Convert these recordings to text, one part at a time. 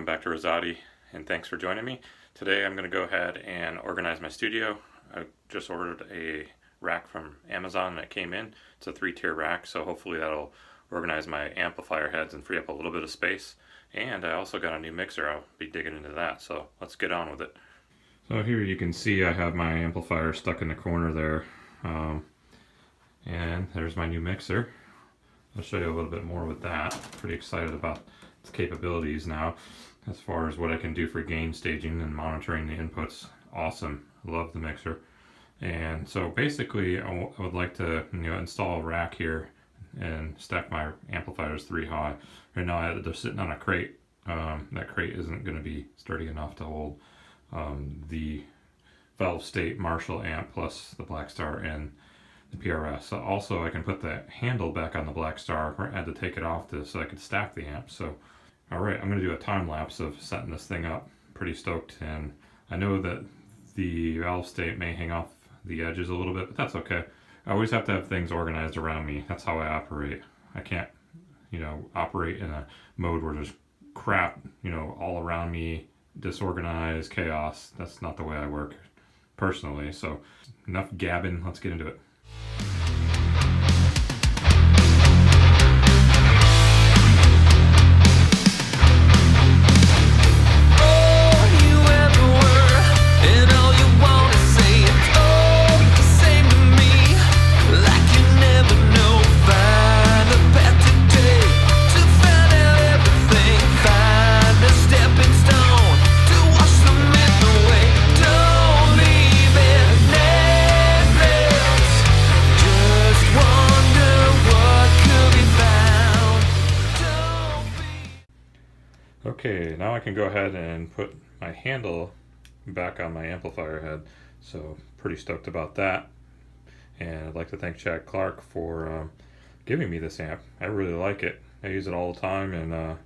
back to Razatti, and thanks for joining me. Today I'm going to go ahead and organize my studio. I just ordered a rack from Amazon that came in. It's a 3-tier rack, so hopefully that'll organize my amplifier heads and free up a little bit of space. And I also got a new mixer. I'll be digging into that, so let's get on with it. So here you can see I have my amplifier stuck in the corner there, and there's my new mixer. I'll show you a little bit more with that. Pretty excited about its capabilities now as far as what I can do for gain staging and monitoring the inputs. Awesome. Love the mixer. And so basically I would like to install a rack here and stack my amplifiers 3 high. Right now they're sitting on a crate. That crate isn't going to be sturdy enough to hold the valve state Marshall amp plus the Black Star and the PRS. So also I can put the handle back on the Black Star. I had to take it off so I could stack the amp. So alright, I'm going to do a time lapse of setting this thing up. Pretty stoked, and I know that the valve state may hang off the edges a little bit, but that's okay. I always have to have things organized around me. That's how I operate. I can't operate in a mode where there's crap all around me, disorganized, chaos. That's not the way I work personally. So enough gabbing, let's get into it. Okay, now I can go ahead and put my handle back on my amplifier head, so pretty stoked about that. And I'd like to thank Chad Clark for giving me this amp. I really like it. I use it all the time, and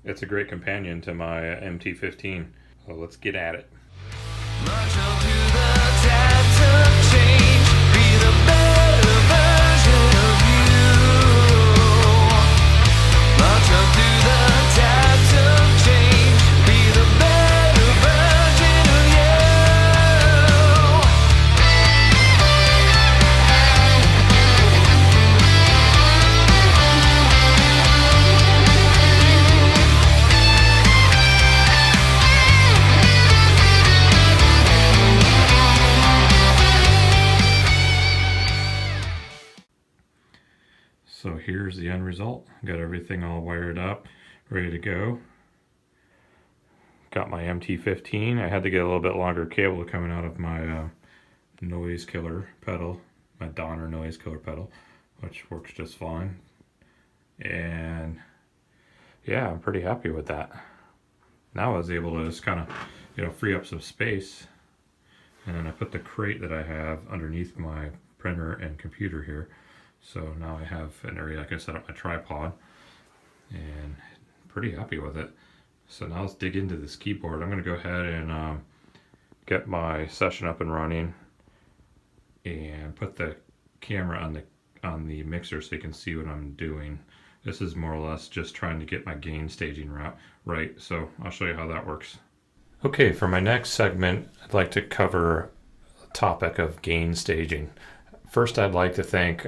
it's a great companion to my MT15. So let's get at it. So here's the end result. Got everything all wired up, ready to go. Got my MT15. I had to get a little bit longer cable coming out of my noise killer pedal, my Donner noise killer pedal, which works just fine. And yeah, I'm pretty happy with that. Now I was able to just kind of, free up some space. And then I put the crate that I have underneath my printer and computer here. So now I have an area I can set up my tripod, and pretty happy with it. So now let's dig into this keyboard. I'm going to go ahead and get my session up and running and put the camera on the mixer so you can see what I'm doing. This is more or less just trying to get my gain staging right, so I'll show you how that works. Okay, for my next segment, I'd like to cover the topic of gain staging. First, I'd like to thank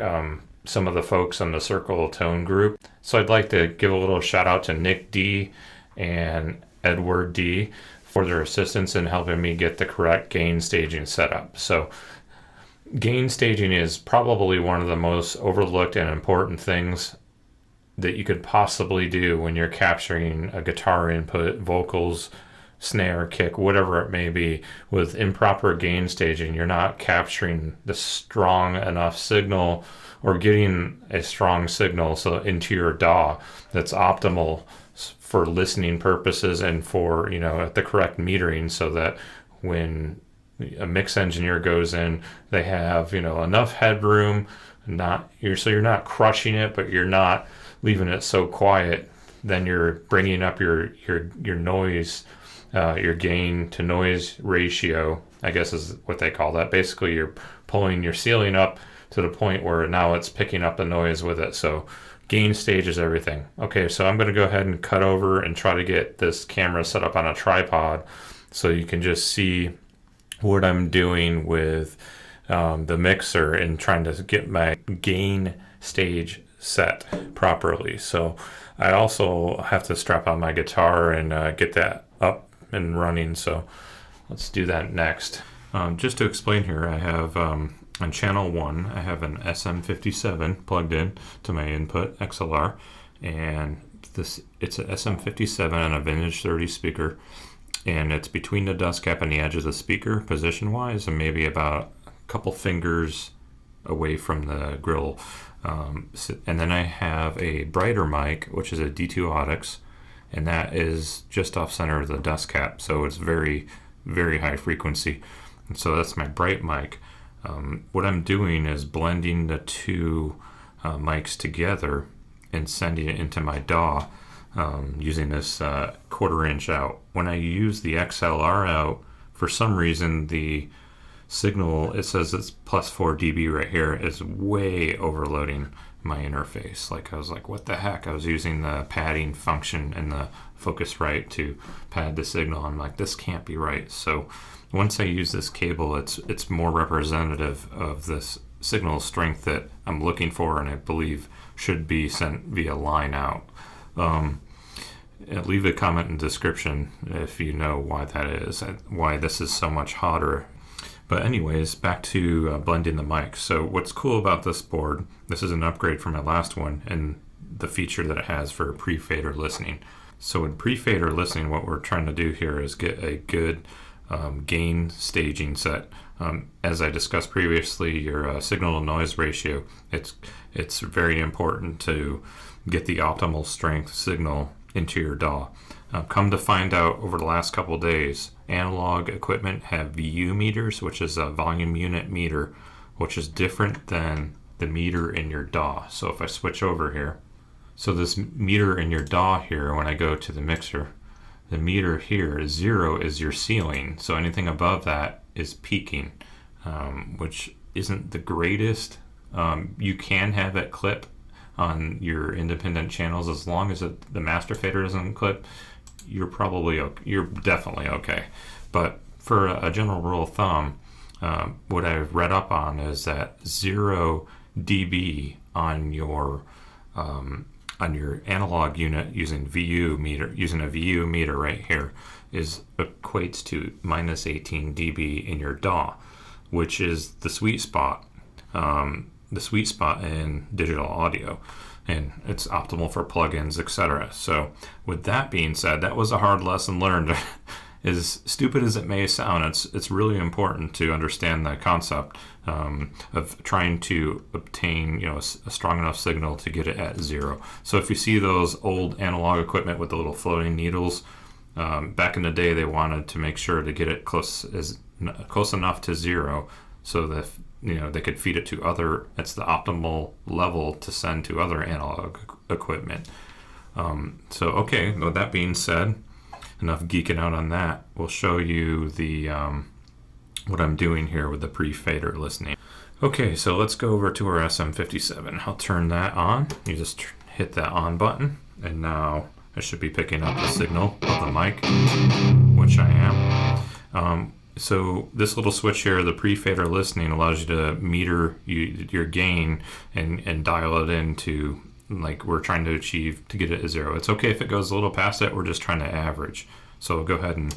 some of the folks on the Circle of Tone group. So I'd like to give a little shout out to Nick D and Edward D for their assistance in helping me get the correct gain staging set up. So gain staging is probably one of the most overlooked and important things that you could possibly do when you're capturing a guitar input, vocals, snare, kick, whatever it may be. With improper gain staging, you're not capturing the strong enough signal or getting a strong signal into your DAW that's optimal for listening purposes and for at the correct metering, so that when a mix engineer goes in, they have enough headroom, so you're not crushing it, but you're not leaving it so quiet then you're bringing up your noise, your gain to noise ratio, I guess is what they call that. Basically, you're pulling your ceiling up to the point where now it's picking up the noise with it. So Gain stage is everything. Okay, so I'm going to go ahead and cut over and try to get this camera set up on a tripod so you can just see what I'm doing with the mixer and trying to get my gain stage set properly. So I also have to strap on my guitar and get that up and running. So let's do that next. Just to explain here, I have on channel 1, I have an SM57 plugged in to my input XLR, and it's a SM57 on a vintage 30 speaker, and it's between the dust cap and the edge of the speaker position wise, and maybe about a couple fingers away from the grill. And then I have a brighter mic, which is a D2 Audix, and that is just off center of the dust cap, so it's very, very high frequency. And so that's my bright mic. What I'm doing is blending the two mics together and sending it into my DAW using this 1/4 inch out. When I use the XLR out, for some reason the signal, it says it's +4 dB right here, is way overloading my interface. Like, I was like, what the heck? I was using the padding function in the Focusrite to pad the signal. I'm like, this can't be right. So once I use this cable, it's more representative of this signal strength that I'm looking for, and I believe should be sent via line out. Leave a comment in the description if you know why that is, why this is so much hotter. But anyways, back to blending the mic. So what's cool about this board, this is an upgrade from my last one, and the feature that it has for pre-fader listening. So in pre-fader listening, what we're trying to do here is get a good gain staging set. As I discussed previously, your signal to noise ratio, it's very important to get the optimal strength signal into your DAW. Come to find out, over the last couple days, analog equipment have VU meters, which is a volume unit meter, which is different than the meter in your DAW. So if I switch over here, so this meter in your DAW here, when I go to the mixer, the meter here, 0 is your ceiling, so anything above that is peaking, which isn't the greatest. You can have it clip on your independent channels as long as the master fader doesn't clip. You're definitely okay. But for a general rule of thumb, what I've read up on is that 0 dB on your analog unit using a VU meter right here equates to -18 dB in your DAW, which is the sweet spot. The sweet spot in digital audio, and it's optimal for plugins, etc. So with that being said, that was a hard lesson learned. As stupid as it may sound, it's really important to understand the concept of trying to obtain a strong enough signal to get it at 0. So if you see those old analog equipment with the little floating needles, back in the day they wanted to make sure to get it close enough to 0 so that they could feed it to it's the optimal level to send to other analog equipment. So okay, with that being said, enough geeking out on that. We'll show you the what I'm doing here with the pre-fader listening. Okay, so let's go over to our SM57. I'll turn that on. You just hit that on button, and now I should be picking up the signal of the mic, which I am. So this little switch here, the pre-fader listening, allows you to meter your gain and dial it into, like, we're trying to achieve to get it at 0. It's okay if it goes a little past it, we're just trying to average. So go ahead and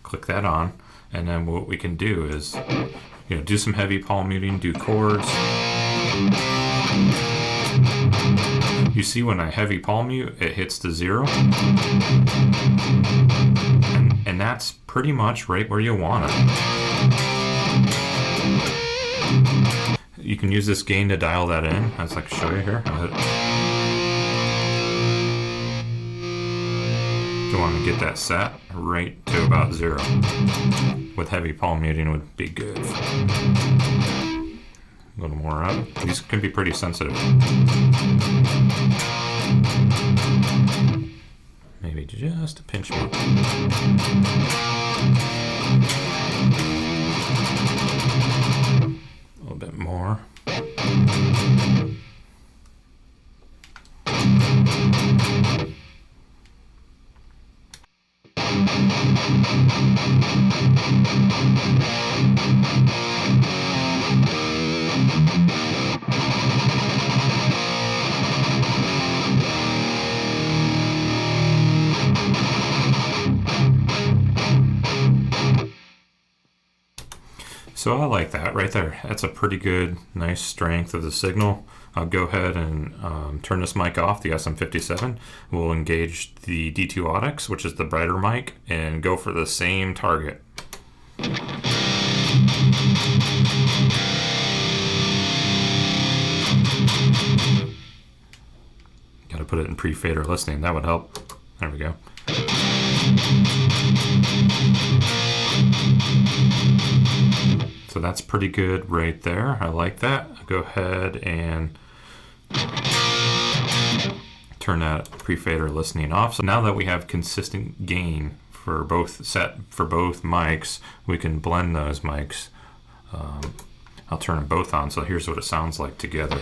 click that on, and then what we can do is do some heavy palm muting, do chords. You see when I heavy palm mute, it hits to 0. And that's pretty much right where you want it. You can use this gain to dial that in. I'd like to show you here. You want to get that set right to about 0. With heavy palm muting would be good. A little more up. These can be pretty sensitive. Maybe just a pinch more. A little bit more. So I like that right there. That's a pretty good, nice strength of the signal. I'll go ahead and turn this mic off, the SM57. We'll engage the D2 Audix, which is the brighter mic, and go for the same target. Gotta put it in pre-fader listening, that would help. There we go. So that's pretty good right there. I like that. I'll go ahead and turn that pre-fader listening off. So now that we have consistent gain for both mics, we can blend those mics. I'll turn them both on, so here's what it sounds like together.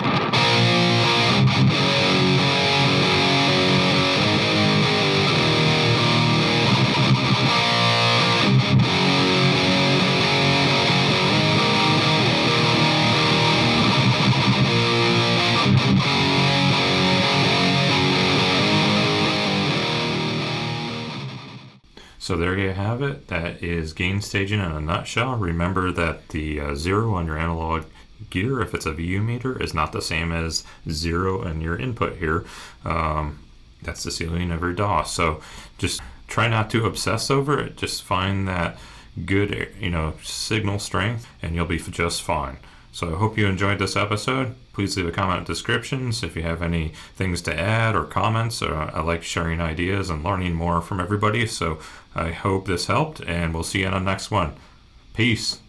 So there you have it. That is gain staging in a nutshell. Remember that the 0 on your analog gear, if it's a VU meter, is not the same as 0 in your input here. That's the ceiling of your DAW. So just try not to obsess over it. Just find that good, signal strength, and you'll be just fine. So I hope you enjoyed this episode. Please leave a comment in the descriptions if you have any things to add or comments. I like sharing ideas and learning more from everybody. So I hope this helped, and we'll see you on the next one. Peace.